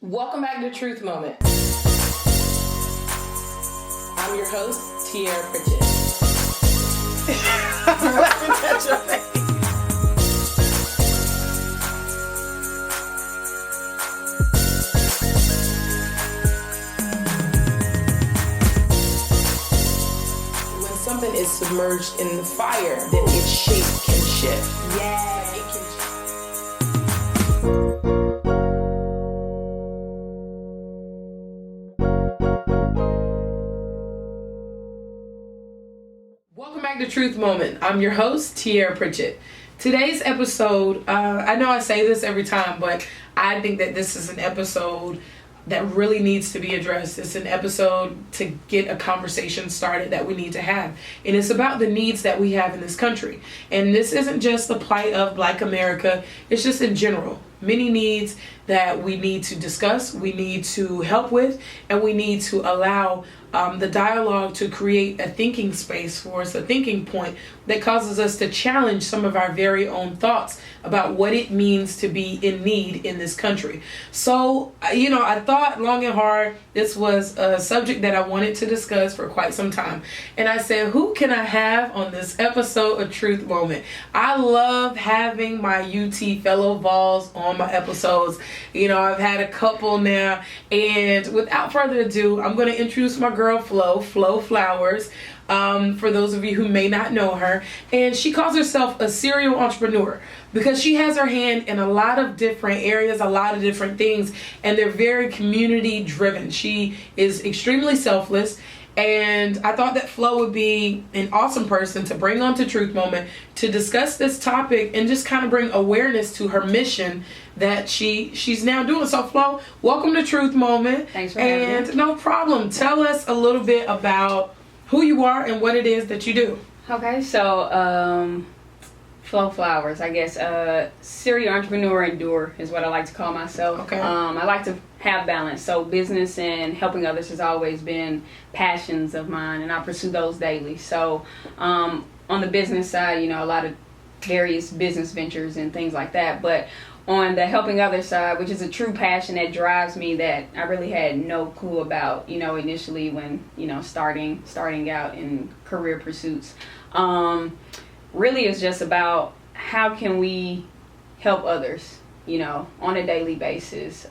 Welcome back to Truth Moment. I'm your host, Tierra Pritchett. I'm laughing at your face. When something is submerged in the fire, then its shape can shift. Yeah, it can shift. Welcome back to Truth Moment. I'm your host, Tierra Pritchett. Today's episode, I know I say this every time, but I think that this is an episode that really needs to be addressed. It's an episode to get a conversation started that we need to have. And it's about the needs that we have in this country. And this isn't just the plight of Black America, it's just in general. Many needs that we need to discuss, we need to help with, and we need to allow the dialogue to create a thinking space for us, a thinking point that causes us to challenge some of our very own thoughts about what it means to be in need in this country. So, I thought long and hard this was a subject that I wanted to discuss for quite some time. And I said, who can I have on this episode of Truth Moment? I love having my UT fellow Vols on my episodes. I've had a couple now. And without further ado, I'm going to introduce my girl, Flo Flowers. For those of you who may not know her, and she calls herself a serial entrepreneur because she has her hand in a lot of different areas, a lot of different things, and they're very community driven. She is extremely selfless, and I thought that Flo would be an awesome person to bring on to Truth Moment to discuss this topic and just kind of bring awareness to her mission that she's now doing. So Flo, welcome to Truth Moment. Thanks for having me. And no problem. Tell us a little bit about who you are and what it is that you do. Okay, so Flo Flowers, I guess. Serial entrepreneur and doer is what I like to call myself. Okay. I like to have balance. So business and helping others has always been passions of mine, and I pursue those daily. So on the business side, a lot of various business ventures and things like that. But on the helping others side, which is a true passion that drives me, that I really had no clue about, initially when, starting out in career pursuits. Really is just about how can we help others, on a daily basis.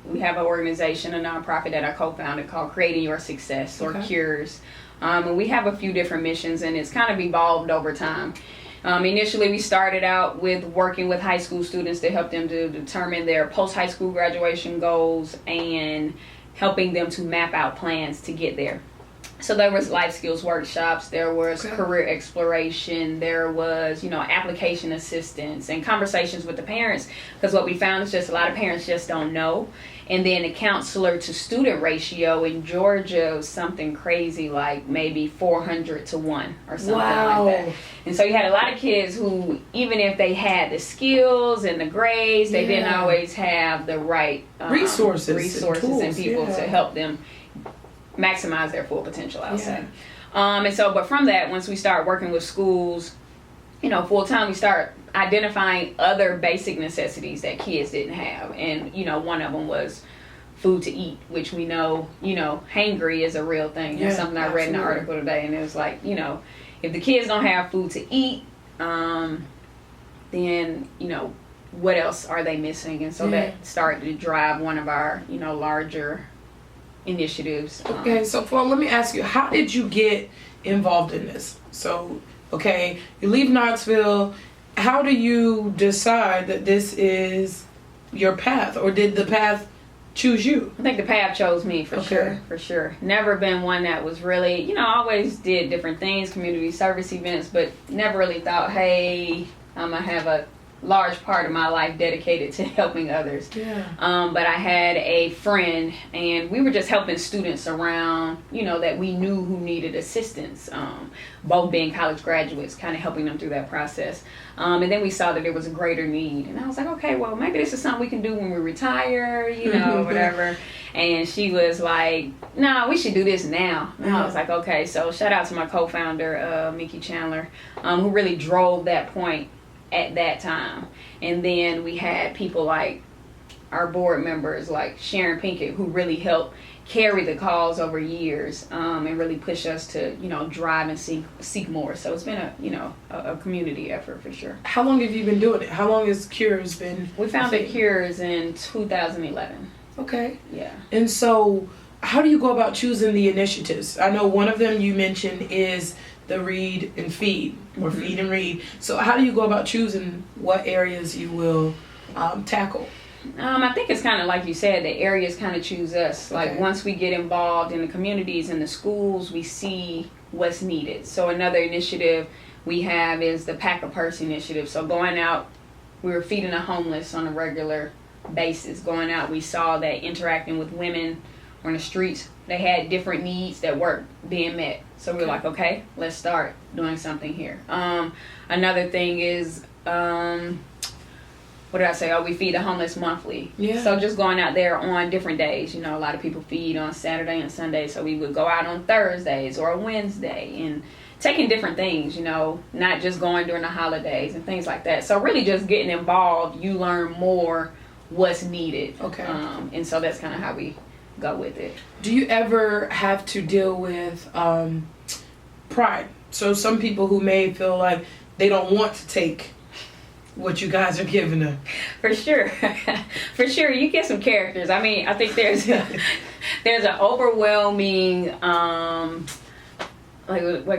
We have an organization, a nonprofit that I co-founded called Creating Your Success, or Cures. And we have a few different missions, and it's kind of evolved over time. Initially, we started out with working with high school students to help them to determine their post-high school graduation goals and helping them to map out plans to get there. So there was life skills workshops, there was career exploration, there was, application assistance and conversations with the parents, because what we found is just a lot of parents just don't know. And then the counselor to student ratio in Georgia was something crazy like maybe 400 to 1 or something like that. And so you had a lot of kids who, even if they had the skills and the grades, they didn't always have the right resources and people to help them maximize their full potential, I'll say. And so, but from that, once we start working with schools, full time, we start identifying other basic necessities that kids didn't have. And, one of them was food to eat, which we know, hangry is a real thing. It's something I read in an article today, and it was like, if the kids don't have food to eat, then, what else are they missing? And so that started to drive one of our, larger initiatives. Okay, so Flo, let me ask you, how did you get involved in this? So, you leave Knoxville. How do you decide that this is your path, or did the path choose you? I think the path chose me for sure. Never been one that was really, I always did different things, community service events, but never really thought, hey, I'm gonna have a large part of my life dedicated to helping others. But I had a friend, and we were just helping students around, that we knew who needed assistance, both being college graduates, kind of helping them through that process. And then we saw that there was a greater need, and I was like, okay, well, maybe this is something we can do when we retire, whatever. And she was like, no, we should do this now. And I was like, okay. So shout out to my co-founder, Mickey Chandler, who really drove that point at that time. And then we had people like our board members like Sharon Pinkett, who really helped carry the cause over years, and really push us to, drive and seek more. So it's been a community effort for sure. How long have you been doing it? How long has Cures been? We founded Cures in 2011. Okay. Yeah. And so how do you go about choosing the initiatives? I know one of them you mentioned is the Read and Feed, or Feed and Read. So how do you go about choosing what areas you will tackle? I think it's kind of like you said, the areas kind of choose us. Like once we get involved in the communities and the schools, we see what's needed. So another initiative we have is the Pack a Purse initiative. So going out, we were feeding the homeless on a regular basis. Going out, we saw that interacting with women on the streets, they had different needs that weren't being met. So we were like, okay, let's start doing something here. Another thing is, what did I say? Oh, we feed the homeless monthly. Yeah. So just going out there on different days. A lot of people feed on Saturday and Sunday. So we would go out on Thursdays or a Wednesday and taking different things, not just going during the holidays and things like that. So really just getting involved, you learn more what's needed. Okay. And so that's kind of how we go with it. Do you ever have to deal with pride? So some people who may feel like they don't want to take what you guys are giving them. For sure. For sure. You get some characters. I mean, I think there's an overwhelming, what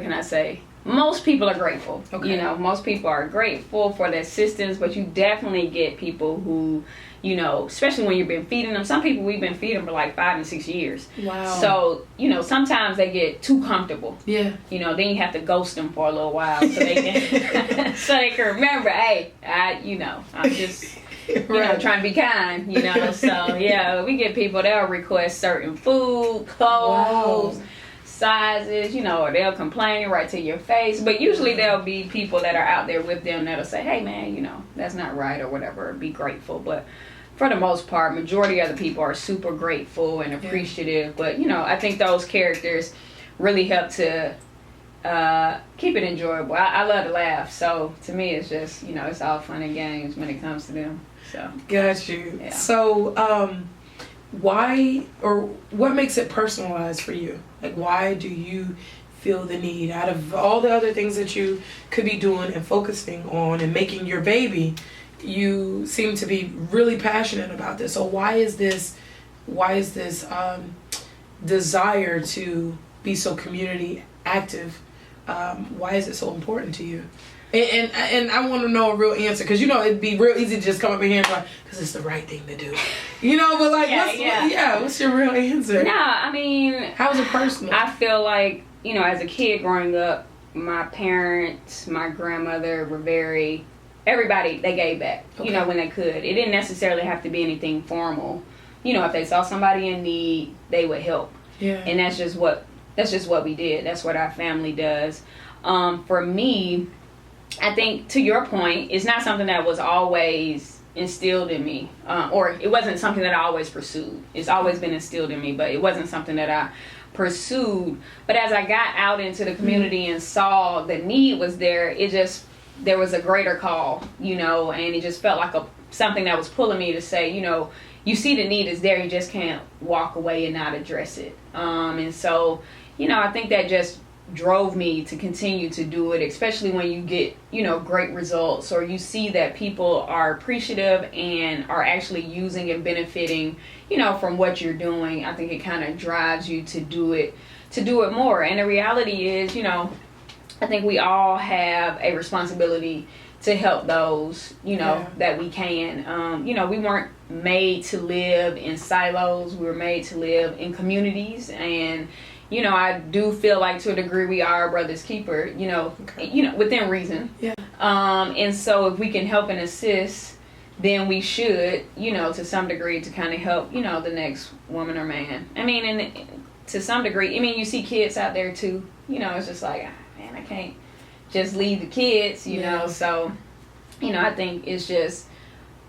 can I say? Most people are grateful. Okay. Most people are grateful for the assistance, but you definitely get people who, especially when you've been feeding them. Some people we've been feeding for like 5 and 6 years. Wow. So, sometimes they get too comfortable. Yeah. Then you have to ghost them for a little while so they can so they can remember, hey, I'm just trying to be kind, So yeah, we get people that'll request certain food, clothes. Wow. Sizes, or they'll complain right to your face. But usually there'll be people that are out there with them that'll say, hey man, that's not right or whatever, be grateful. But for the most part, majority of the people are super grateful and appreciative. But I think those characters really help to keep it enjoyable. I love to laugh, so to me it's just it's all fun and games when it comes to them. So got you. Yeah. So why, or what makes it personalized for you? Like, why do you feel the need, out of all the other things that you could be doing and focusing on and making your baby, you seem to be really passionate about this? So why is this desire to be so community active, why is it so important to you? And I want to know a real answer, because it'd be real easy to just come up in here and like, because it's the right thing to do, but like, what's your real answer? No, I mean, how is it personal? I feel like as a kid growing up, my parents, my grandmother were everybody, they gave back, when they could. It didn't necessarily have to be anything formal. If they saw somebody in need, they would help. Yeah. And that's just what we did. That's what our family does. For me, I think, to your point, it's not something that was always instilled in me, or it wasn't something that I always pursued. It's always been instilled in me, but it wasn't something that I pursued. But as I got out into the community and saw the need was there, there was a greater call, and it just felt like something that was pulling me to say, you see the need is there, you just can't walk away and not address it. And so, I think that just drove me to continue to do it, especially when you get, great results, or you see that people are appreciative and are actually using and benefiting, from what you're doing. I think it kind of drives you to do it more. And the reality is, I think we all have a responsibility to help those, that we can. We weren't made to live in silos. We were made to live in communities, and I do feel like to a degree we are a brother's keeper, within reason. Yeah. And so if we can help and assist, then we should, to some degree, to kind of help, the next woman or man. I mean, and to some degree, you see kids out there too, it's just like, man, I can't just leave the kids, so, I think it's just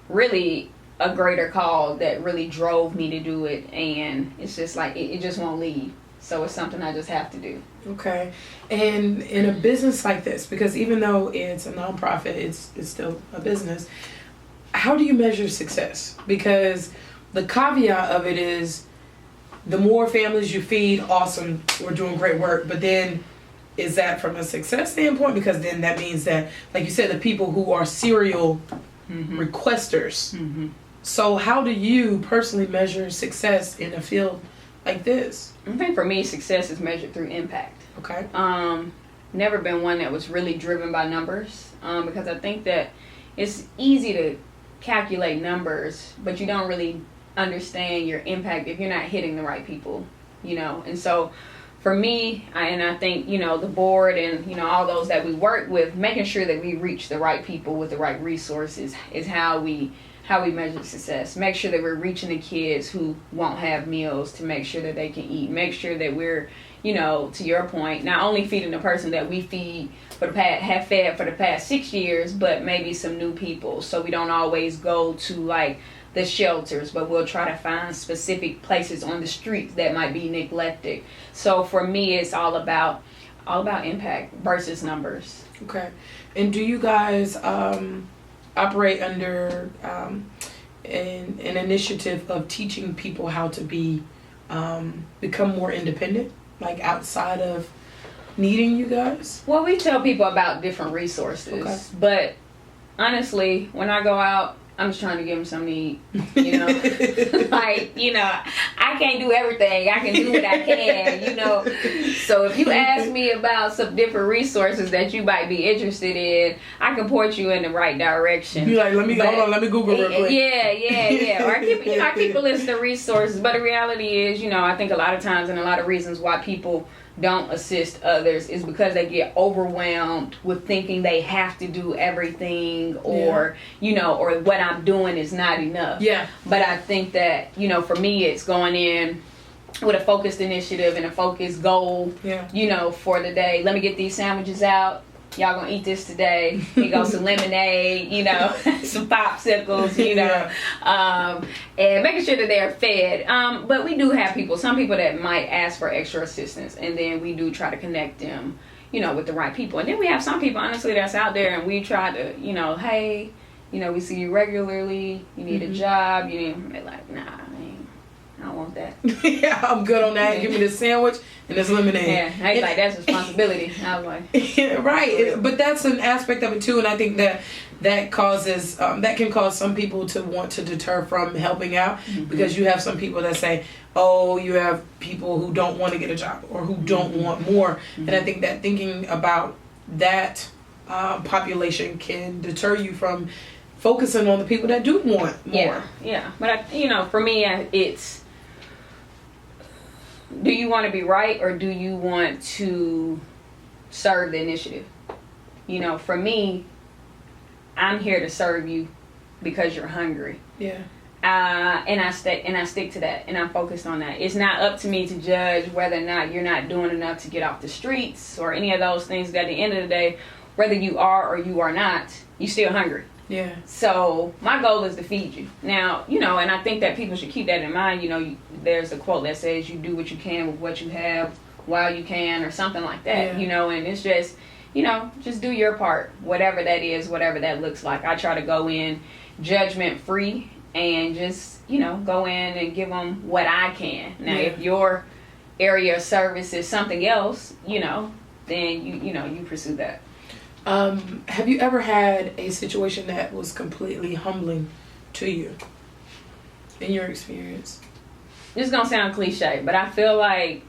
really a greater call that really drove me to do it, and it's just like, it just won't leave. So it's something I just have to do. Okay. And in a business like this, because even though it's a nonprofit, it's still a business, how do you measure success? Because the caveat of it is, the more families you feed, awesome, we're doing great work. But then, is that from a success standpoint? Because then that means that, like you said, the people who are serial requesters. So how do you personally measure success in a field like this? I think for me, success is measured through impact. Okay. Never been one that was really driven by numbers, because I think that it's easy to calculate numbers, but you don't really understand your impact if you're not hitting the right people, And so for me, I think, the board and, all those that we work with, making sure that we reach the right people with the right resources is how we measure success. Make sure that we're reaching the kids who won't have meals to make sure that they can eat. Make sure that we're, to your point, not only feeding the person that we have fed for the past 6 years, but maybe some new people. So we don't always go to like the shelters, but we'll try to find specific places on the streets that might be neglected. So for me, it's all about impact versus numbers. Okay. And do you guys operate under an initiative of teaching people how to become more independent, like outside of needing you guys? Well, we tell people about different resources, okay. But honestly, when I go out, I'm just trying to give them something to eat, I can't do everything. I can do what I can, So if you ask me about some different resources that you might be interested in, I can point you in the right direction. You're like, let me Google real quick. Yeah. Or I keep a list of resources, but the reality is, I think a lot of times and a lot of reasons why people don't assist others is because they get overwhelmed with thinking they have to do everything, or or what I'm doing is not enough. Yeah. But I think that for me, it's going in with a focused initiative and a focused goal. Yeah. For the day. Let me get these sandwiches out. Y'all gonna eat this today. Here goes some lemonade, some popsicles, and making sure that they're fed. But we do have some people that might ask for extra assistance, and then we do try to connect them, with the right people. And then we have some people, honestly, that's out there, and we try to, hey, we see you regularly. You need a job. They're like, nah, I don't want that. Yeah, I'm good on that. Give me this sandwich and this lemonade. Yeah, I was like, that's responsibility. I was like, yeah, right. But that's an aspect of it too, and I think that causes that can cause some people to want to deter from helping out, because you have some people that say, oh, you have people who don't want to get a job or who don't want more, and I think that thinking about that population can deter you from focusing on the people that do want more. Yeah. But for me, it's, do you want to be right, or do you want to serve the initiative? For me, I'm here to serve you because you're hungry. Yeah. And I stick to that, and I'm focused on that. It's not up to me to judge whether or not you're not doing enough to get off the streets or any of those things. At the end of the day, whether you are or you are not, you're still hungry. Yeah. So my goal is to feed you. Now, and I think that people should keep that in mind. There's a quote that says, you do what you can with what you have while you can, or something like that, and it's just, just do your part, whatever that is, whatever that looks like. I try to go in judgment free and just, go in and give them what I can. Now, if your area of service is something else, then you pursue that. Have you ever had a situation that was completely humbling to you in your experience? This is gonna sound cliche, but I feel like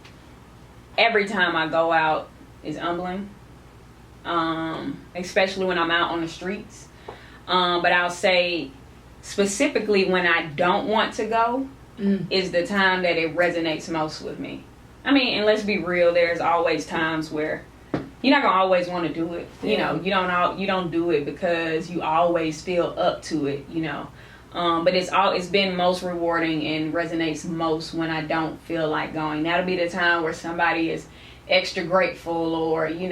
every time I go out is humbling, especially when I'm out on the streets. But I'll say specifically when I don't want to go is the time that it resonates most with me. I mean, and let's be real, there's always times where you're not gonna always want to do it. You don't do it because you always feel up to it. But it's been most rewarding and resonates most when I don't feel like going. That'll be the time where somebody is extra grateful, or you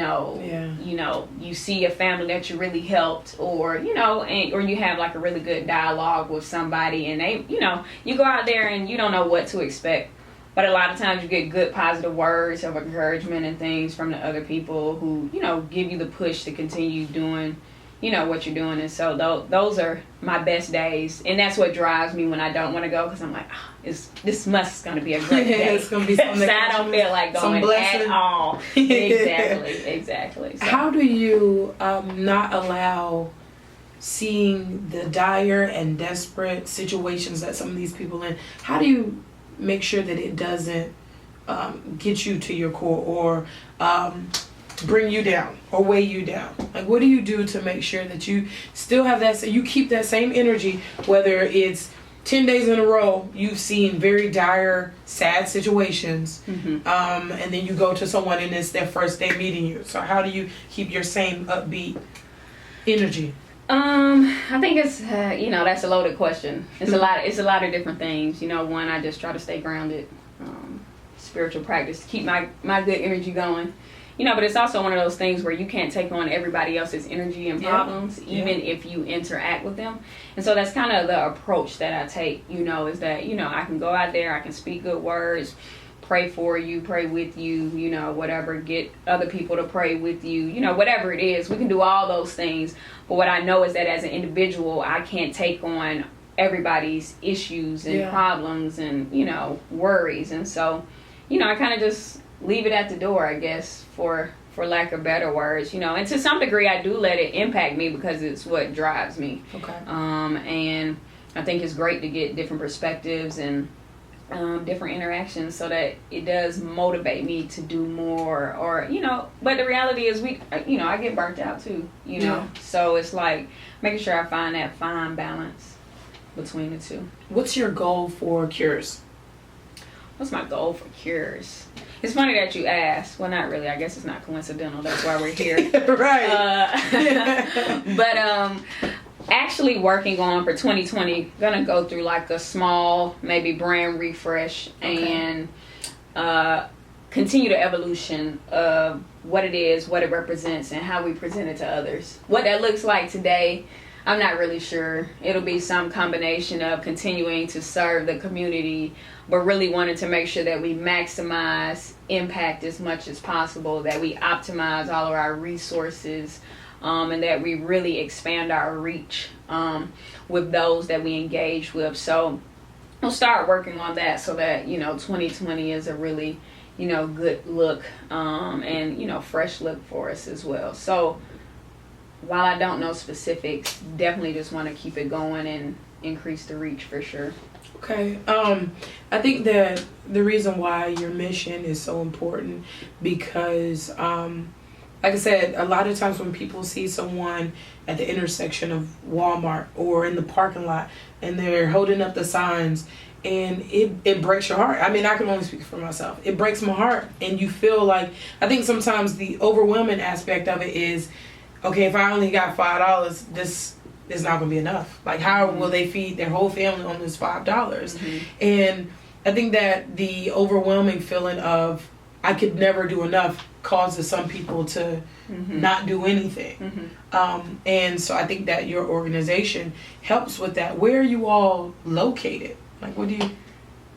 see a family that you really helped, or or you have like a really good dialogue with somebody, and they you go out there and you don't know what to expect. But a lot of times you get good positive words of encouragement and things from the other people who, give you the push to continue doing, what you're doing. And so those are my best days, and that's what drives me when I don't want to go, because I'm like, this must going to be a great day. It's going to be something I don't feel like going at all. Exactly. So. How do you not allow seeing the dire and desperate situations that some of these people in? How do you make sure that it doesn't get you to your core, or bring you down or weigh you down? Like, what do you do to make sure that you still have that, so you keep that same energy, whether it's 10 days in a row you've seen very dire, sad situations, and then you go to someone and it's their first day meeting you? So how do you keep your same upbeat energy? I think it's that's a loaded question. It's a lot of different things. One, I just try to stay grounded, spiritual practice to keep my good energy going. But it's also one of those things where you can't take on everybody else's energy and problems, even if you interact with them. And so that's kind of the approach that I take, is that, I can go out there, I can speak good words, pray for you, pray with you, whatever, get other people to pray with you, whatever it is. We can do all those things. But what I know is that as an individual, I can't take on everybody's issues and problems and, worries. And so, I kind of just leave it at the door, I guess, for lack of better words, and to some degree I do let it impact me because it's what drives me. Okay. And I think it's great to get different perspectives and different interactions so that it does motivate me to do more, or, but the reality is I get burnt out too, so it's like making sure I find that fine balance between the two. What's your goal for Cures? What's my goal for Cures? It's funny that you asked. Well, not really. I guess it's not coincidental. That's why we're here. Right. But actually working on for 2020, gonna go through like a small maybe brand refresh, and continue the evolution of what it is, what it represents, and how we present it to others. What that looks like today, I'm not really sure. It'll be some combination of continuing to serve the community, but really wanting to make sure that we maximize impact as much as possible, that we optimize all of our resources, and that we really expand our reach with those that we engage with. So we'll start working on that so that 2020 is a really good look, and fresh look for us as well. So while I don't know specifics, definitely just want to keep it going and increase the reach for sure. Okay. I think that the reason why your mission is so important because, like I said, a lot of times when people see someone at the intersection of Walmart or in the parking lot and they're holding up the signs, and it breaks your heart. I mean, I can only speak for myself. It breaks my heart. And you feel like, I think sometimes the overwhelming aspect of it is, okay, if I only got $5, this is not going to be enough. Like, how will they feed their whole family on this $5? And I think that the overwhelming feeling of I could never do enough causes some people to not do anything. And so I think that your organization helps with that. Where are you all located? Like, what do you...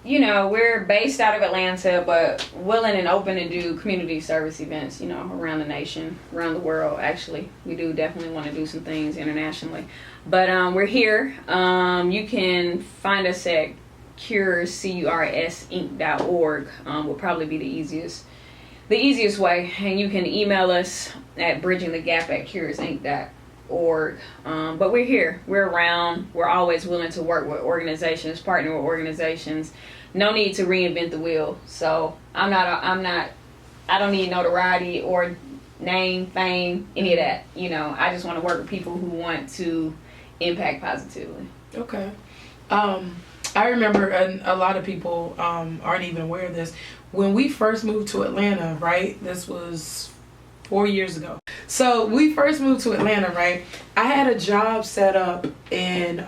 we're based out of Atlanta, but willing and open to do community service events, around the nation, around the world. Actually, we do definitely want to do some things internationally. But we're here. You can find us at CuresInc.org. Will probably be the easiest way. And you can email us at bridgingthegap@curesinc.org. But we're here. We're around. We're always willing to work with organizations, partner with organizations. No need to reinvent the wheel. So I don't need notoriety or name, fame, any of that. I just want to work with people who want to impact positively. Okay. I remember, and a lot of people aren't even aware of this, when we first moved to Atlanta, right? This was 4 years ago. So we first moved to Atlanta, right? I had a job set up and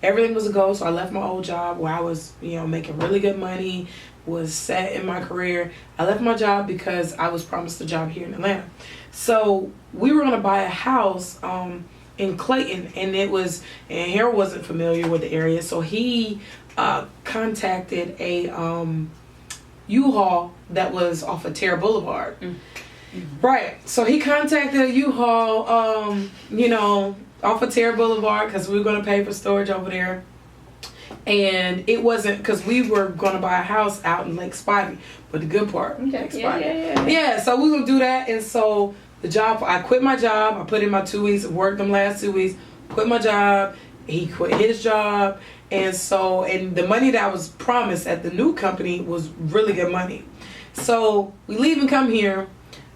everything was a go. So I left my old job where I was, making really good money, was set in my career. I left my job because I was promised a job here in Atlanta. So we were going to buy a house in Clayton, and Harold wasn't familiar with the area. So he contacted a U-Haul that was off of Terra Boulevard. Right. So he contacted a U-Haul, off of Terra Boulevard because we were going to pay for storage over there. And it wasn't because we were going to buy a house out in Lake Spivey. But the good part, Lake Spivey. Yeah, so we were going to do that. And so I quit my job. I put in my 2 weeks, worked them last 2 weeks, quit my job. He quit his job. And the money that I was promised at the new company was really good money. So we leave and come here.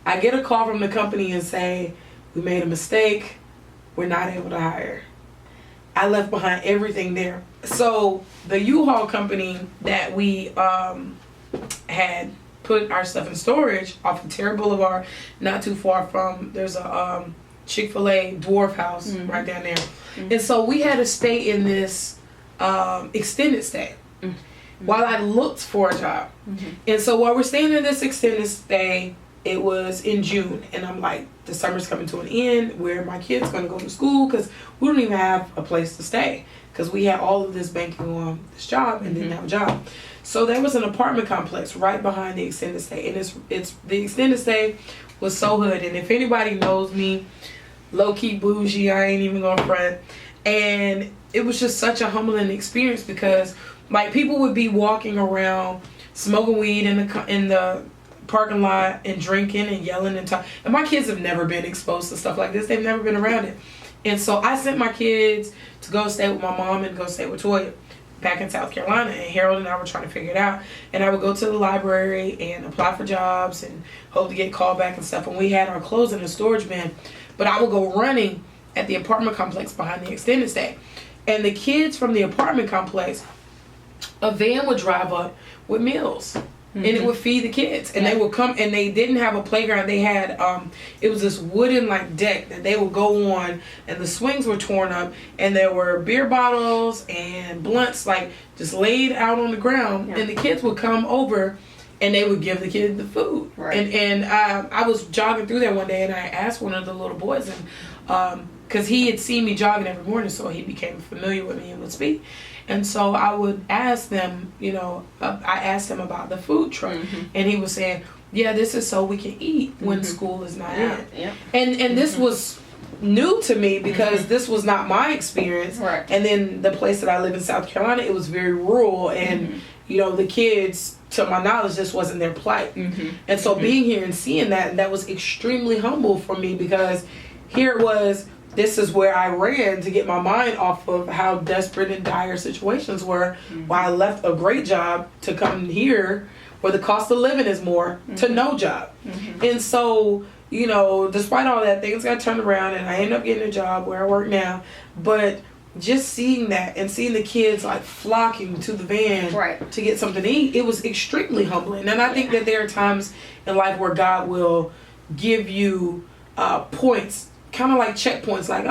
I get a call from the company and say, we made a mistake. We're not able to hire. I left behind everything there. So the U-Haul company that we had put our stuff in storage off of Terra Boulevard, not too far from, there's a Chick-fil-A Dwarf House right down there. And so we had to stay in this extended stay while I looked for a job. And so while we're staying in this extended stay, it was in June, and I'm like, the summer's coming to an end. Where my kids going to go to school? Because we don't even have a place to stay because we had all of this banking on this job and didn't have a job. So there was an apartment complex right behind the extended stay, and it's the extended stay was so hood. And if anybody knows me, low key bougie, I ain't even gonna front. And it was just such a humbling experience because like people would be walking around smoking weed in the parking lot and drinking and yelling and talking. And my kids have never been exposed to stuff like this. They've never been around it. And so I sent my kids to go stay with my mom and go stay with Toya back in South Carolina. And Harold and I were trying to figure it out. And I would go to the library and apply for jobs and hope to get called back and stuff. And we had our clothes in a storage bin. But I would go running at the apartment complex behind the extended stay. And the kids from the apartment complex, a van would drive up with meals. And it would feed the kids. And they would come, and they didn't have a playground. They had, it was this wooden, like, deck that they would go on, and the swings were torn up, and there were beer bottles and blunts, like, just laid out on the ground. And the kids would come over, and they would give the kids the food. Right. And I was jogging through there one day, and I asked one of the little boys, and because he had seen me jogging every morning, so he became familiar with me and would speak. And so I would ask them, I asked him about the food truck. And he was saying, yeah, this is so we can eat when school is not in. Yeah. And this was new to me because this was not my experience. Right. And then the place that I live in South Carolina, it was very rural. And, the kids, to my knowledge, this wasn't their plight. And so being here and seeing that was extremely humble for me because here it was, this is where I ran to get my mind off of how desperate and dire situations were. While I left a great job to come here where the cost of living is more to no job. And so, despite all that, things got turned around and I ended up getting a job where I work now. But just seeing that and seeing the kids like flocking to the van to get something to eat, it was extremely humbling. And I think that there are times in life where God will give you points, kind of like checkpoints, like,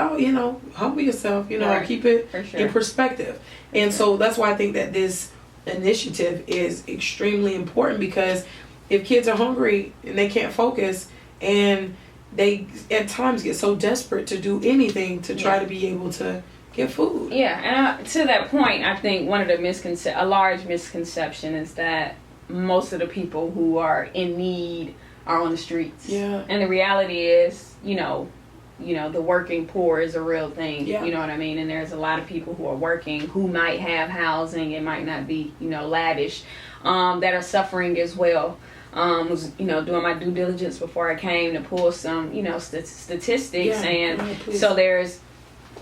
humble yourself, keep it in perspective. And so that's why I think that this initiative is extremely important because if kids are hungry and they can't focus and they at times get so desperate to do anything to try to be able to get food. Yeah, and to that point, I think one of the a large misconception is that most of the people who are in need are on the streets. Yeah. And the reality is, the working poor is a real thing. Yeah. You know what I mean? And there's a lot of people who are working who might have housing. It might not be, lavish, that are suffering as well. Was, doing my due diligence before I came to pull some, statistics. And so there's,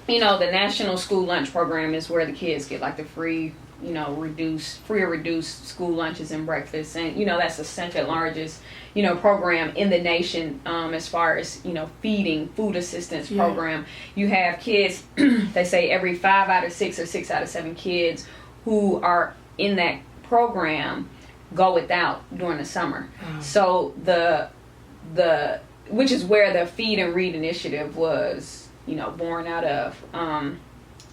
the National School Lunch Program is where the kids get like the free or reduced school lunches and breakfasts. And, that's the second largest, program in the nation as far as, feeding, food assistance program. You have kids, they say every 5 out of 6 or 6 out of 7 kids who are in that program go without during the summer. So which is where the Feed and Read initiative was, born out of.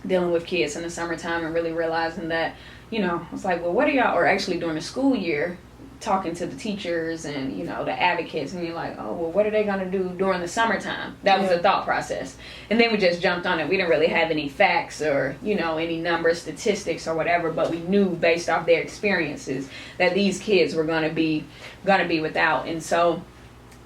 Dealing with kids in the summertime and really realizing that, it's like, well, what are y'all, or actually during the school year, talking to the teachers and, the advocates, and you're like, oh, well, what are they going to do during the summertime? That was the thought process. And then we just jumped on it. We didn't really have any facts or, any numbers, statistics or whatever, but we knew based off their experiences that these kids were going to be without. And so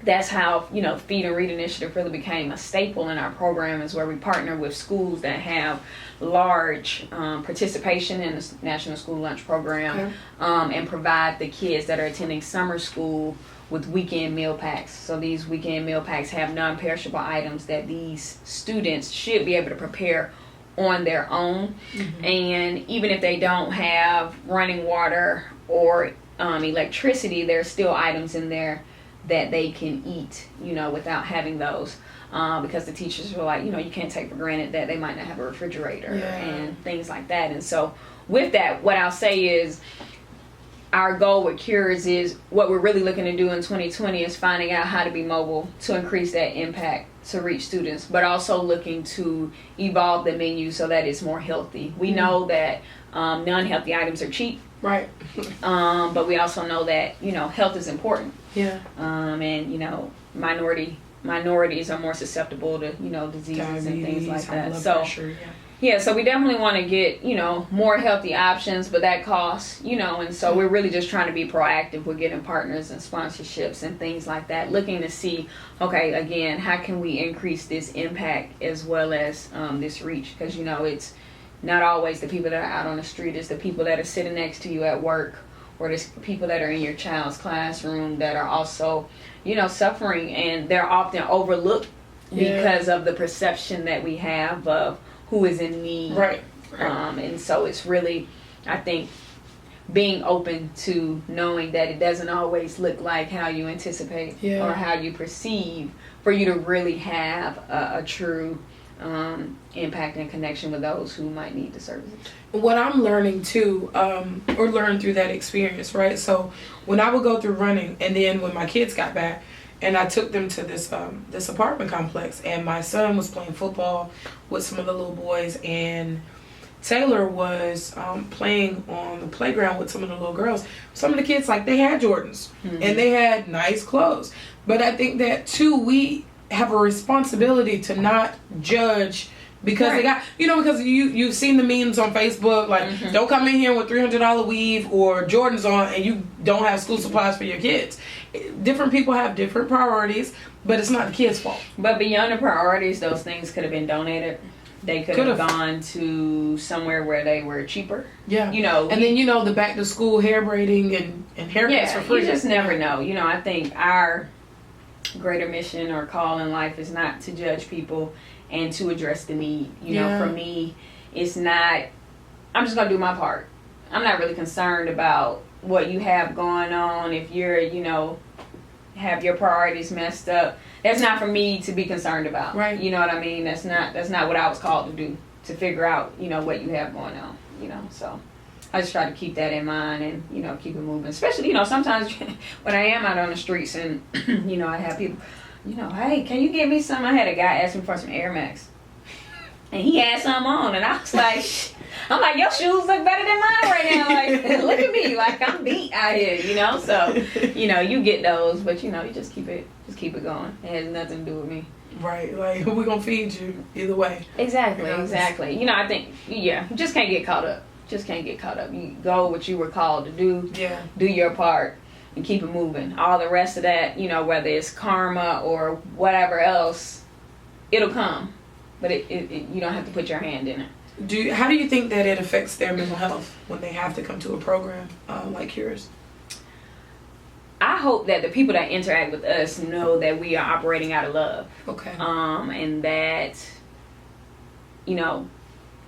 that's how, you know, Feed and Read Initiative really became a staple in our program, is where we partner with schools that have large participation in the National School Lunch Program, and provide the kids that are attending summer school with weekend meal packs. So these weekend meal packs have non-perishable items that these students should be able to prepare on their own. And even if they don't have running water or electricity, there's still items in there that they can eat, you know, without having those, because the teachers were like, you know, you can't take for granted that they might not have a refrigerator and things like that. And so with that, what I'll say is our goal with Cures is, what we're really looking to do in 2020 is finding out how to be mobile to increase that impact to reach students, but also looking to evolve the menu so that it's more healthy. We know that non-healthy items are cheap, right? But we also know that, you know, health is important. And, you know, minorities are more susceptible to, you know, diseases, diabetes, and things like that. So pressure, so we definitely want to get, you know, more healthy options, but that costs, you know, and so we're really just trying to be proactive with getting partners and sponsorships and things like that, looking to see, okay, again, how can we increase this impact as well as this reach? Because, you know, it's not always the people that are out on the street, it's the people that are sitting next to you at work, or the people that are in your child's classroom that are also, you know, suffering, and they're often overlooked because of the perception that we have of who is in need. And so it's really, I think, being open to knowing that it doesn't always look like how you anticipate or how you perceive, for you to really have a true impact and connection with those who might need the services. What I'm learning too, or learned through that experience, right? So when I would go through running, and then when my kids got back, and I took them to this apartment complex, and my son was playing football with some of the little boys, and Taylor was playing on the playground with some of the little girls. Some of the kids, like, they had Jordans, and they had nice clothes. But I think that too, we have a responsibility to not judge because they got, you know, because you've seen the memes on Facebook, like, don't come in here with $300 weave or Jordans on and you don't have school supplies for your kids. Different people have different priorities, but it's not the kids' fault. But beyond the priorities, those things could have been donated. They could have gone to somewhere where they were cheaper. You know. And then, you know, the back to school hair braiding and haircuts for free. You just never know. You know, I think our greater mission or call in life is not to judge people and to address the need. You know, for me, it's not, I'm just going to do my part. I'm not really concerned about what you have going on. If you're, you know, have your priorities messed up, that's not for me to be concerned about. You know what I mean? That's not what I was called to do, to figure out, you know, what you have going on, you know. So I just try to keep that in mind and, you know, keep it moving. Especially, you know, sometimes when I am out on the streets and, you know, I have people, you know, hey, can you give me some? I had a guy ask me for some Air Max. And he had some on, and I was like, I'm like, your shoes look better than mine right now. Like, look at me, like I'm beat out here, you know. So, you know, you get those, but you know, you just keep it going. It has nothing to do with me. Right, like we're gonna feed you either way. Exactly. You know, I think you just can't get caught up. You go what you were called to do. Do your part and keep it moving. All the rest of that, you know, whether it's karma or whatever else, it'll come. But you don't have to put your hand in it. How do you think that it affects their mental health when they have to come to a program like yours? I hope that the people that interact with us know that we are operating out of love. And that, you know,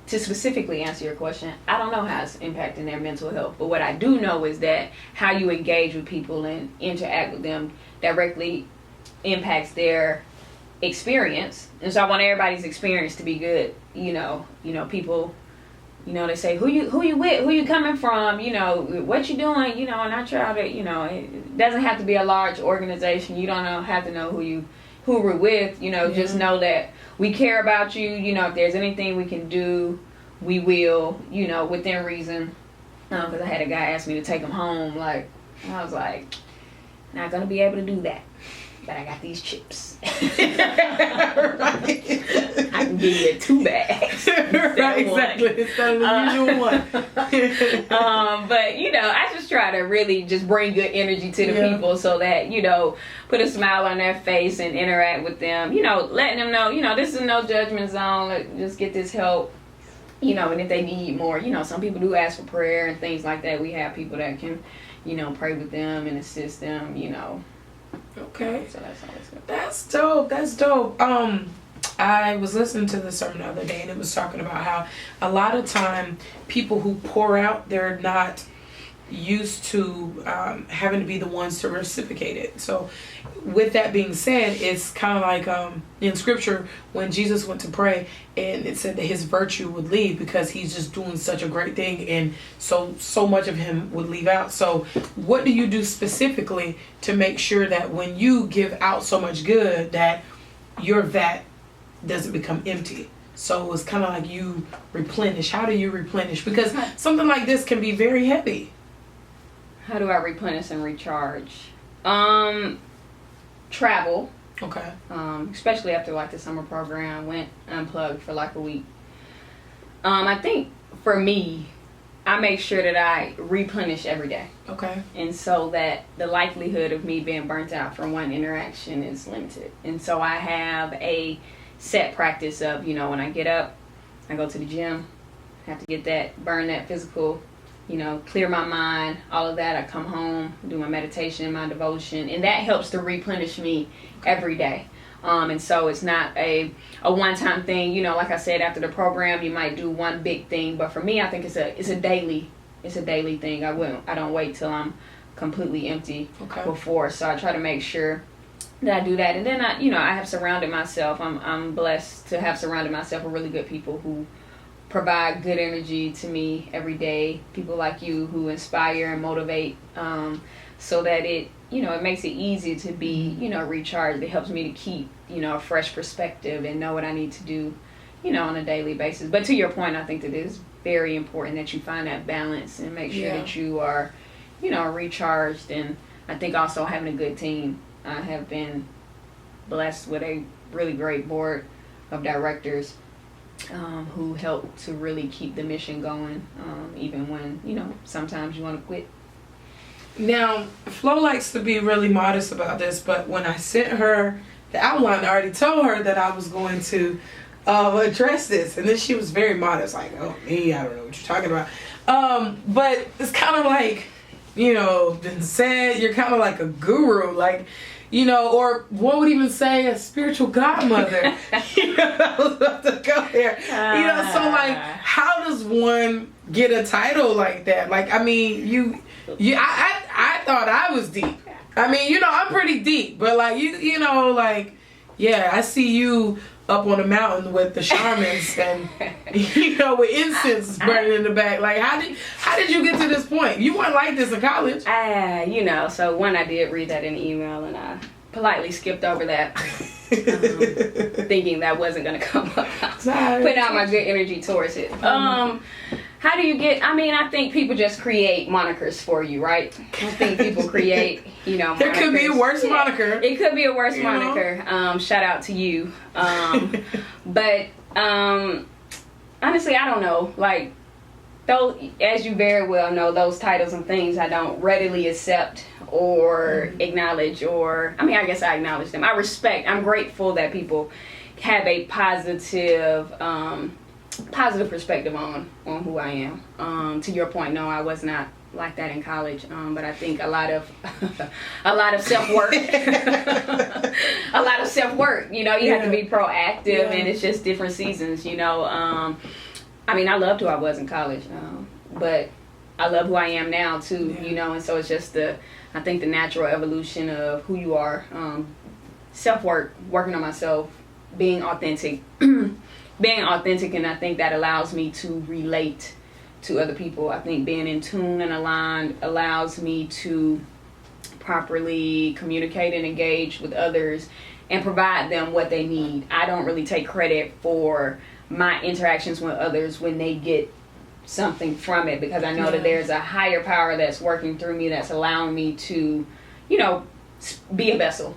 to specifically answer your question, I don't know how it's impacting their mental health. But what I do know is that how you engage with people and interact with them directly impacts their experience. And so I want everybody's experience to be good. You know, people, you know, they say, who you with, who you coming from, you know, what you doing, you know, and I try to, you know, it doesn't have to be a large organization. You don't have to know who we're with, you know, just know that we care about you. You know, if there's anything we can do, we will, you know, within reason. Because I had a guy ask me to take him home, like, I was like, not gonna be able to do that. but I got these chips. Right. I can give you 2 bags. Right, exactly. Instead of the usual one. But, you know, I just try to really just bring good energy to the people so that, you know, put a smile on their face and interact with them. You know, letting them know, you know, this is no judgment zone. Just get this help. You know, and if they need more, you know, some people do ask for prayer and things like that. We have people that can, you know, pray with them and assist them, you know. Okay. So that's always good. That's dope. That's dope. I was listening to the sermon the other day, and it was talking about how a lot of time people who pour out, they're not used to having to be the ones to reciprocate it. So with that being said, it's kind of like in scripture when Jesus went to pray, and it said that his virtue would leave because he's just doing such a great thing, and so much of him would leave out. So what do you do specifically to make sure that when you give out so much good that your vat doesn't become empty? So it's kind of like you replenish. How do you replenish? Because something like this can be very heavy. How do I replenish and recharge? Travel. Okay. Especially after like the summer program, went unplugged for like a week. I think for me, I make sure that I replenish every day. Okay. And so that the likelihood of me being burnt out from one interaction is limited. And so I have a set practice of, you know, when I get up, I go to the gym, have to get that, burn that physical, you know, clear my mind, all of that. I come home, do my meditation, my devotion, and that helps to replenish me every day. And so it's not a one-time thing. You know, like I said, after the program, you might do one big thing, but for me, I think it's a daily thing. I don't wait till I'm completely empty before. So I try to make sure that I do that, and then I have surrounded myself. I'm blessed to have surrounded myself with really good people who provide good energy to me every day. People like you who inspire and motivate, so that it makes it easy to be, recharged. It helps me to keep, a fresh perspective and know what I need to do, on a daily basis. But to your point, I think that it is very important that you find that balance and make sure that you are, recharged. And I think also having a good team. I have been blessed with a really great board of directors who help to really keep the mission going, even when, sometimes you want to quit. Now, Flo likes to be really modest about this, but when I sent her the outline, I already told her that I was going to address this, and then she was very modest, like, oh, me, I don't know what you're talking about. But it's kind of like, been said, you're kind of like a guru, like, or one would even say a spiritual godmother. I was about to go there. So like, how does one get a title like that? Like, I mean, I thought I was deep. I mean, I'm pretty deep, but like, I see you up on a mountain with the shamans and, with incense burning in the back. Like, how did you get to this point? You weren't like this in college. So one, I did read that in the email, and I politely skipped over that, thinking that wasn't going to come up. Putting out my good energy towards it. How do you get, I think people just create monikers for you, right? I think people create, monikers. There could be a worse moniker. It could be a worse moniker. Shout out to you. But honestly, I don't know. Like, though, as you very well know, those titles and things I don't readily accept or acknowledge, or, I guess I acknowledge them. I'm grateful that people have a positive perspective on who I am. To your point, no, I was not like that in college, but I think a lot of self-work you have to be proactive, and it's just different seasons. I loved who I was in college, but I love who I am now too. And so it's just I think the natural evolution of who you are, self-work, working on myself, being authentic. And I think that allows me to relate to other people. I think being in tune and aligned allows me to properly communicate and engage with others and provide them what they need. I don't really take credit for my interactions with others when they get something from it, because I know that there's a higher power that's working through me, that's allowing me to, be a vessel.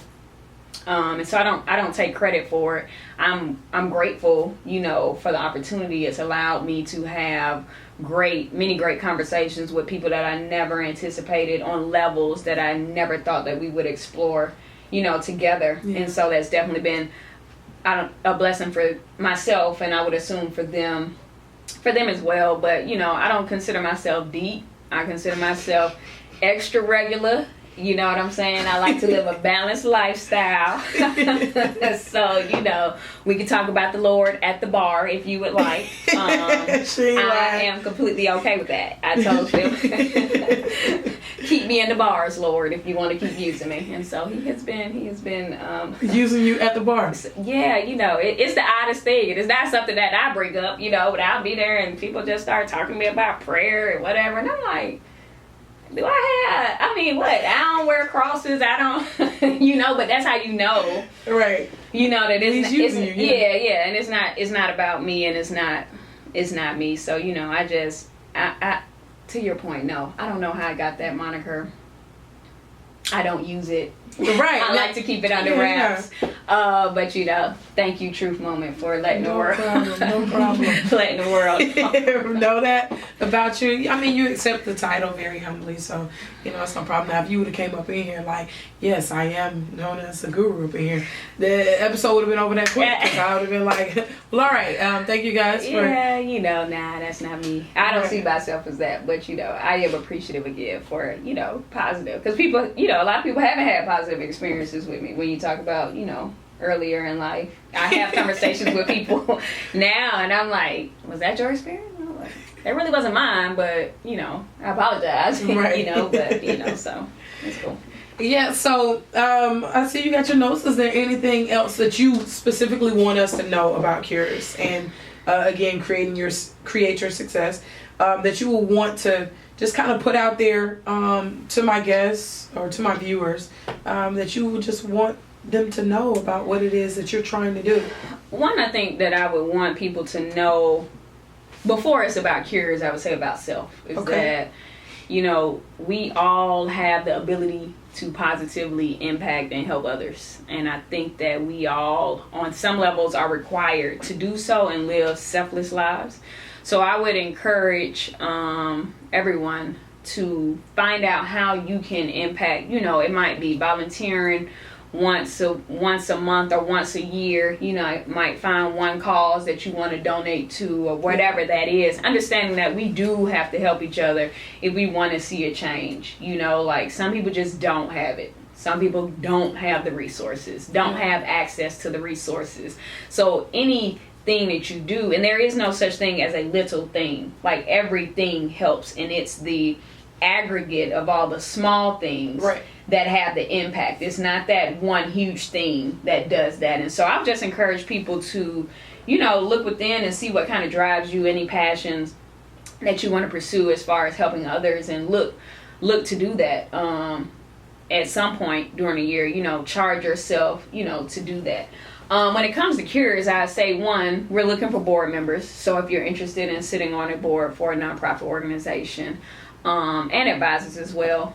And so I don't take credit for it. I'm grateful, for the opportunity. It's allowed me to have many great conversations with people that I never anticipated on levels that I never thought that we would explore, together. Yeah. And so that's definitely been a blessing for myself, and I would assume for them as well. But I don't consider myself deep. I consider myself extra regular. You know what I'm saying? I like to live a balanced lifestyle. So, we can talk about the Lord at the bar if you would like. I am completely okay with that. I told him, keep me in the bars, Lord, if you want to keep using me. And so he has been using you at the bar. Yeah, it's the oddest thing. It is not something that I bring up, but I'll be there and people just start talking to me about prayer and whatever. And I'm like, what? I don't wear crosses. I don't, but that's how right? That he's using you. Yeah, and it's not about me, and it's not me. So I to your point, no, I don't know how I got that moniker. I don't use it. Right. I like to keep it under wraps. Yeah. But thank you, Truth Moment, for letting the world. No problem. Letting the world know that about you. I mean, you accept the title very humbly, so it's no problem. Now, if you would have came up in here like, yes, I am known as a guru up in here, the episode would have been over that quick. Because I would have been like, well, all right. Thank you guys for. Yeah, nah, that's not me. I don't see myself as that, but I am appreciative again for positive, because people, a lot of people haven't had positive experiences with me. When you talk about earlier in life, I have conversations with people now, and I'm like, was that your experience? I'm like, it really wasn't mine, but I apologize. Right. But so it's cool. Yeah, so I see you got your notes. Is there anything else that you specifically want us to know about Cures and again create your success that you will want to just kind of put out there to my guests or to my viewers that you would just want them to know about what it is that you're trying to do? One, I think that I would want people to know, before it's about Cures, I would say about self, is that, we all have the ability to positively impact and help others. And I think that we all, on some levels, are required to do so and live selfless lives. So I would encourage everyone to find out how you can impact. It might be volunteering once a month or once a year. You might find one cause that you want to donate to or whatever that is. Understanding that we do have to help each other if we want to see a change. Like some people just don't have it. Some people don't have the resources, don't have access to the resources. So anything that you do, and there is no such thing as a little thing. Like everything helps, and it's the aggregate of all the small things that have the impact. It's not that one huge thing that does that. And so I've just encouraged people to, look within and see what kind of drives you, any passions that you want to pursue as far as helping others, and look to do that at some point during the year. Charge yourself, to do that. When it comes to Cures, I say, one, we're looking for board members. So if you're interested in sitting on a board for a nonprofit organization, and advisors as well,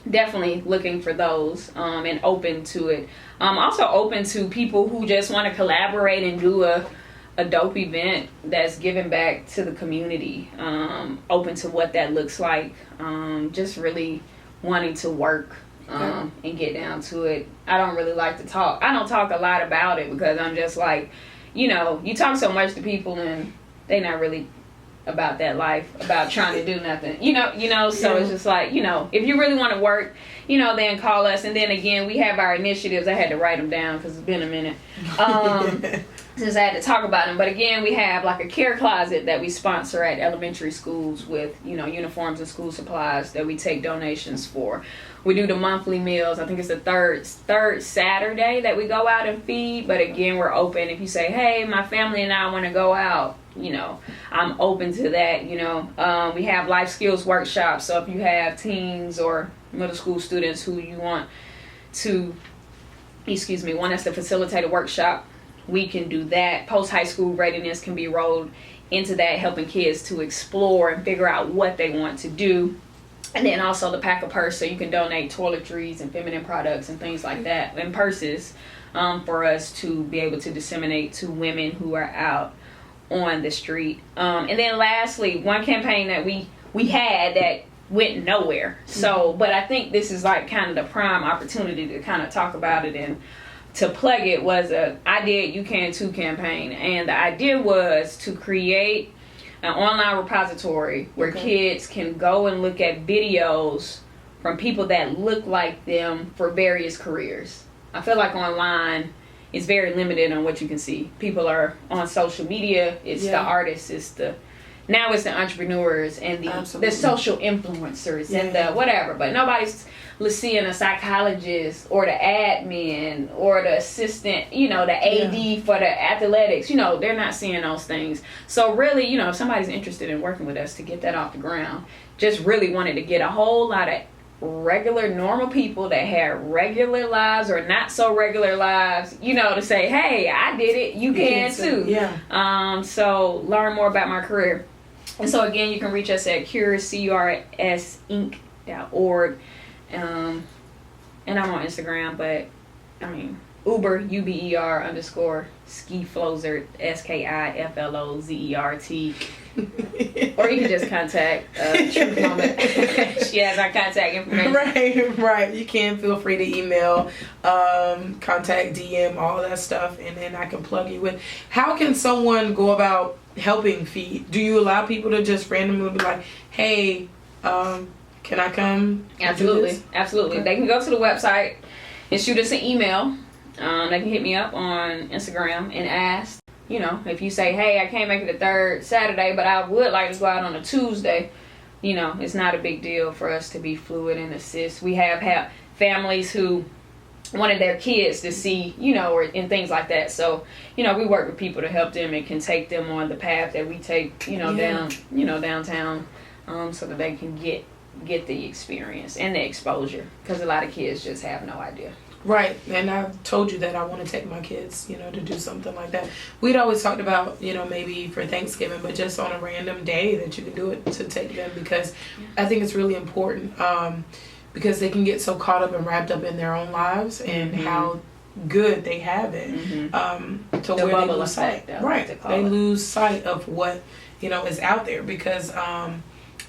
definitely looking for those, and open to it. Also open to people who just want to collaborate and do a dope event that's giving back to the community. Open to what that looks like. Just really wanting to work and get down to it. I don't really like to talk. I don't talk a lot about it because I'm just like, you talk so much to people and they're not really about that life, about trying to do nothing, so it's just like, if you really want to work, then call us. And then again, we have our initiatives. I had to write them down because it's been a minute since I had to talk about them. But again, we have like a care closet that we sponsor at elementary schools with, uniforms and school supplies that we take donations for. We do the monthly meals. I think it's the third Saturday that we go out and feed. But again, we're open. If you say, hey, my family and I want to go out, I'm open to that. We have life skills workshops. So if you have teens or middle school students who you want us to facilitate a workshop, we can do that. Post-high school readiness can be rolled into that, helping kids to explore and figure out what they want to do. And then also to pack a purse so you can donate toiletries and feminine products and things like that, and purses, for us to be able to disseminate to women who are out on the street. And then lastly, one campaign that we had that went nowhere. So, but I think this is like kind of the prime opportunity to kind of talk about it and to plug it was I Did You Can Too campaign. And the idea was to create an online repository where kids can go and look at videos from people that look like them for various careers. I feel like online is very limited on what you can see. People are on social media. It's the artists. Now it's the entrepreneurs and the social influencers and the whatever. But nobody's seeing a psychologist or the admin or the assistant, the AD for the athletics. They're not seeing those things. So really, if somebody's interested in working with us to get that off the ground, just really wanted to get a whole lot of regular, normal people that had regular lives or not so regular lives, to say, hey, I did it, you can too. Yeah. So learn more about my career. And so again, you can reach us at cursinc.org. And I'm on Instagram, but Uber, UBER _skiflozert, SKIFLOZERT. Or you can just contact Truth Moment. She has our contact information. Right. You can feel free to email, contact, DM, all that stuff, and then I can plug you in. How can someone go about helping feed? Do you allow people to just randomly be like, hey, can I come? Absolutely. Okay. They can go to the website and shoot us an email. They can hit me up on Instagram and ask. If you say, hey, I can't make it the third Saturday, but I would like to go out on a Tuesday, it's not a big deal for us to be fluid and assist. We have had families who wanted their kids to see, or and things like that. So, we work with people to help them and can take them on the path that we take, downtown, so that they can get the experience and the exposure, because a lot of kids just have no idea. Right, and I've told you that I want to take my kids, to do something like that. We'd always talked about, maybe for Thanksgiving, but just on a random day that you can do it to take them, because I think it's really important, because they can get so caught up and wrapped up in their own lives and how good they have it, to where they lose sight. Right, they lose sight of what, is out there, because I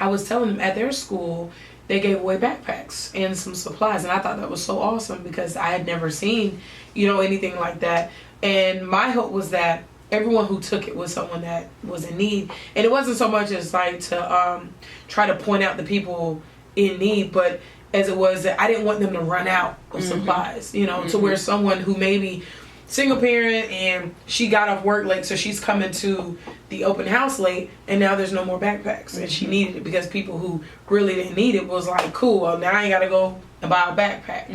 was telling them at their school, they gave away backpacks and some supplies, and I thought that was so awesome because I had never seen, anything like that. And my hope was that everyone who took it was someone that was in need, and it wasn't so much as like to try to point out the people in need, but as it was that I didn't want them to run out of supplies, to where someone who maybe single parent and she got off work late, so she's coming to the open house late, and now there's no more backpacks, and she needed it because people who really didn't need it was like, cool, well, now I ain't gotta go and buy a backpack,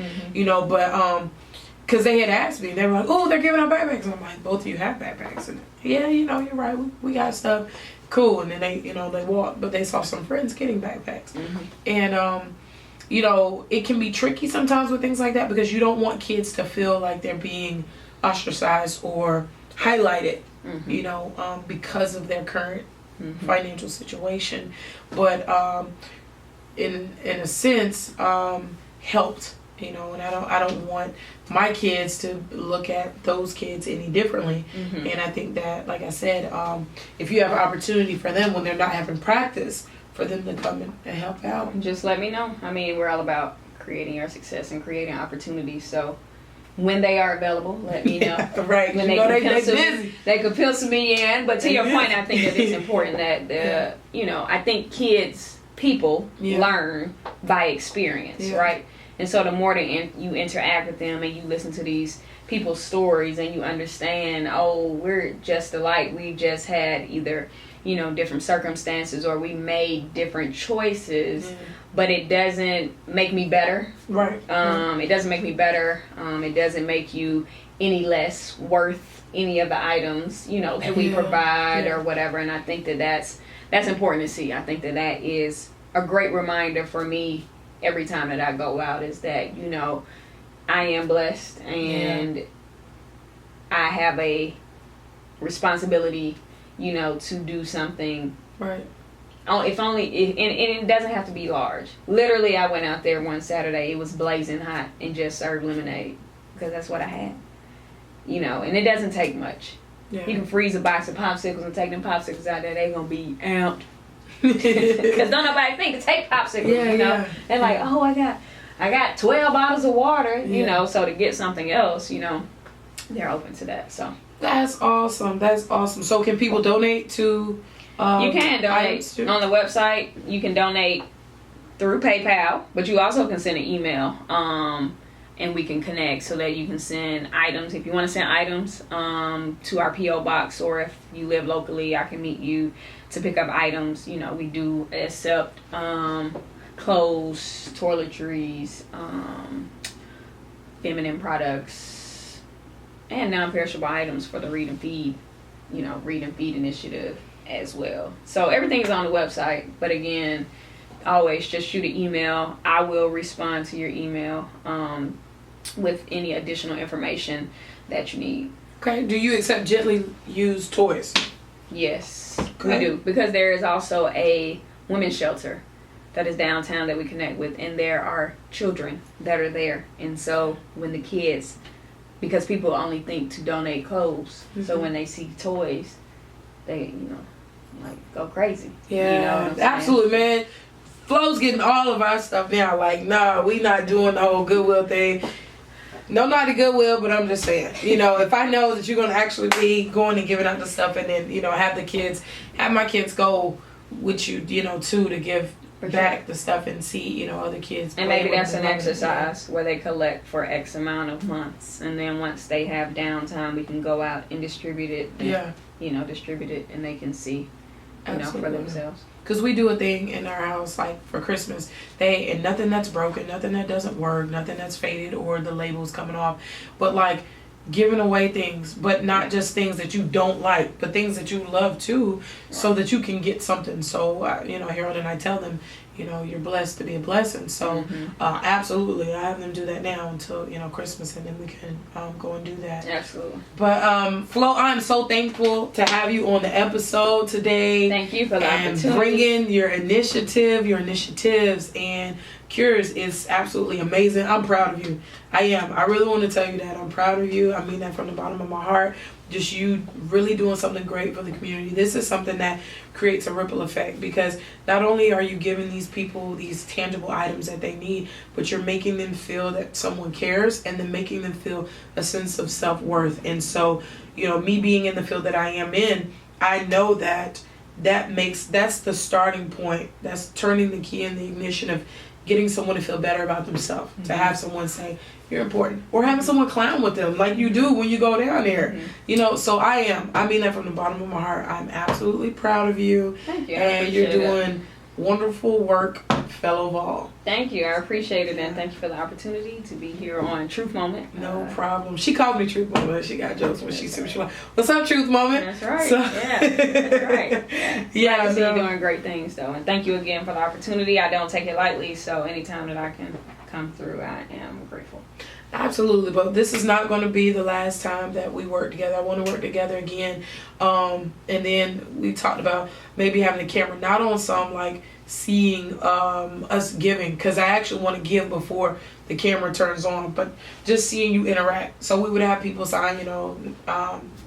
but because they had asked me, they were like, oh, they're giving out backpacks, and I'm like, both of you have backpacks, and yeah, you're right, we got stuff, cool. And then they they walked, but they saw some friends getting backpacks, and it can be tricky sometimes with things like that, because you don't want kids to feel like they're being ostracized or highlighted, because of their current financial situation, but in a sense, helped, and I don't want my kids to look at those kids any differently, and I think that, like I said, if you have an opportunity for them when they're not having practice, for them to come and help out, just let me know. We're all about creating our success and creating opportunities, so when they are available, let me know. Right. When they can pencil me in. But to your point, I think that it's important that I think people learn by experience, right? And so the more that you interact with them and you listen to these people's stories and you understand, oh, we're just alike. We just had either, different circumstances, or we made different choices, but it doesn't make me better. Right. It doesn't make me better. It doesn't make you any less worth any of the items, that we provide or whatever. And I think that that's important to see. I think that is a great reminder for me every time that I go out, is that, I am blessed and I have a responsibility, to do something and it doesn't have to be large. Literally, I went out there one Saturday. It was blazing hot and just served lemonade because that's what I had. You know, and it doesn't take much. Yeah. You can freeze a box of popsicles and take them popsicles out there. They're gonna be amped because don't nobody think to take popsicles. Yeah, you know, yeah. They're like, oh, I got 12 bottles of water. You know, so to get something else, you know, they're open to that. So that's awesome. That's awesome. So can people donate to? You can donate on the website. You can donate through PayPal, but you also can send an email, and we can connect so that you can send items. If you want to send items to our P.O. box, or if you live locally, I can meet you to pick up items. You know, we do accept clothes, toiletries, feminine products, and non-perishable items for the Read and Feed, Read and Feed initiative as well. So everything's on the website, but again, always just shoot an email. I will respond to your email with any additional information that you need. Okay. Do you accept gently used toys? Yes, I do, because there is also a women's shelter that is downtown that we connect with, and there are children that are there. And so when the kids, because people only think to donate clothes, so when they see toys, they like go crazy. Yeah, absolutely, man. Flo's getting all of our stuff now. Like, nah, we not doing the whole Goodwill thing. No, not a Goodwill, but I'm just saying, if I know that you're going to actually be going and giving out the stuff, and then, have my kids go with you, too, to give back the stuff and see, other kids. And maybe that's an exercise where they collect for X amount of months. And then once they have downtime, we can go out and distribute it. And, distribute it, and they can see, for themselves. Because we do a thing in our house, like for Christmas, and nothing that's broken, nothing that doesn't work, nothing that's faded or the labels coming off, but like giving away things, but not just things that you don't like, but things that you love too, so that you can get something. So, Harold and I tell them, you're blessed to be a blessing. So, absolutely, I have them do that now until, Christmas, and then we can go and do that. Absolutely. But, Flo, I'm so thankful to have you on the episode today. Thank you for the opportunity. And bringing your initiatives, and cures is absolutely amazing. I'm proud of you. I am. I really want to tell you that. I'm proud of you. I mean that from the bottom of my heart. Just you really doing something great for the community. This is something that creates a ripple effect, because not only are you giving these people these tangible items that they need, but you're making them feel that someone cares, and then making them feel a sense of self-worth. And so, me being in the field that I am in, I know that's the starting point. That's turning the key in the ignition of getting someone to feel better about themselves, to have someone say, you're important, or having someone clown with them like you do when you go down there. So I mean that from the bottom of my heart. I'm absolutely proud of you. Thank you. And you're doing wonderful work, fellow Vol. Thank you. I appreciate it, and thank you for the opportunity to be here on Truth Moment. No problem. She called me Truth Moment. She got jokes when she said, what's up, Truth Moment? That's right. So, that's right. Yeah. I see you doing great things, though, and thank you again for the opportunity. I don't take it lightly, so anytime that I can come through, I am grateful. Absolutely, but this is not going to be the last time that we work together. I want to work together again. And then we talked about maybe having the camera not on some, like seeing us giving, because I actually want to give before the camera turns on, but just seeing you interact. So we would have people sign,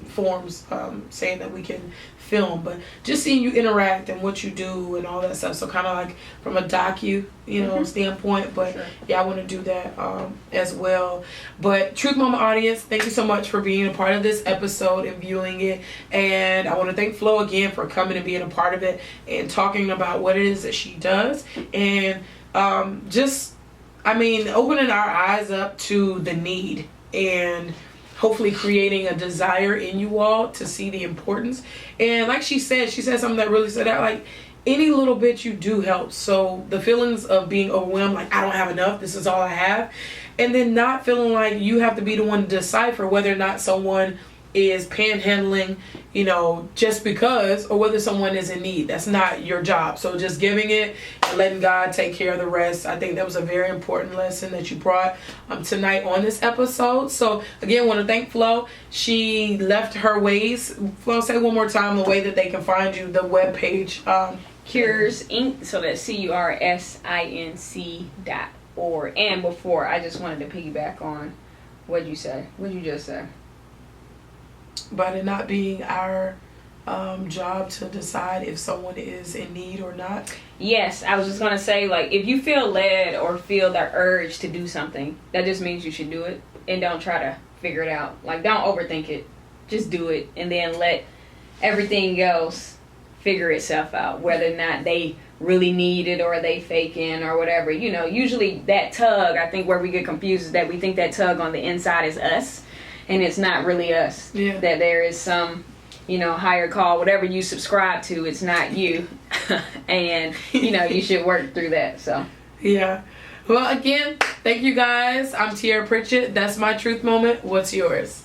forms saying that we can film, but just seeing you interact and what you do and all that stuff. So kind of like from a docu, standpoint. But I want to do that as well. But Truth Moment audience, thank you so much for being a part of this episode and viewing it. And I want to thank Flo again for coming and being a part of it and talking about what it is that she does, and opening our eyes up to the need, and hopefully creating a desire in you all to see the importance. And like she said something that really stood out, like any little bit you do helps. So the feelings of being overwhelmed, like I don't have enough, this is all I have. And then not feeling like you have to be the one to decipher whether or not someone is panhandling, just because, or whether someone is in need. That's not your job. So just giving it and letting God take care of the rest. I think that was a very important lesson that you brought tonight on this episode. So again, I want to thank Flo. She left her ways. Flo, say one more time the way that they can find you, the webpage. Cures Inc. So that's CURSINC.org. And before, I just wanted to piggyback on what'd you say? What'd you just say? But it not being our job to decide if someone is in need or not. Yes, I was just gonna say, like, if you feel led or feel the urge to do something, that just means you should do it, and don't try to figure it out. Like, don't overthink it. Just do it, and then let everything else figure itself out, whether or not they really need it or they faking or whatever. You know, usually that tug, I think where we get confused is that we think that tug on the inside is us, and it's not really us. Yeah. That there is some, you know, higher call, whatever you subscribe to, it's not you. And, you know, you should work through that. So, yeah. Well, again, thank you guys. I'm Tiara Pritchett. That's my truth moment. What's yours?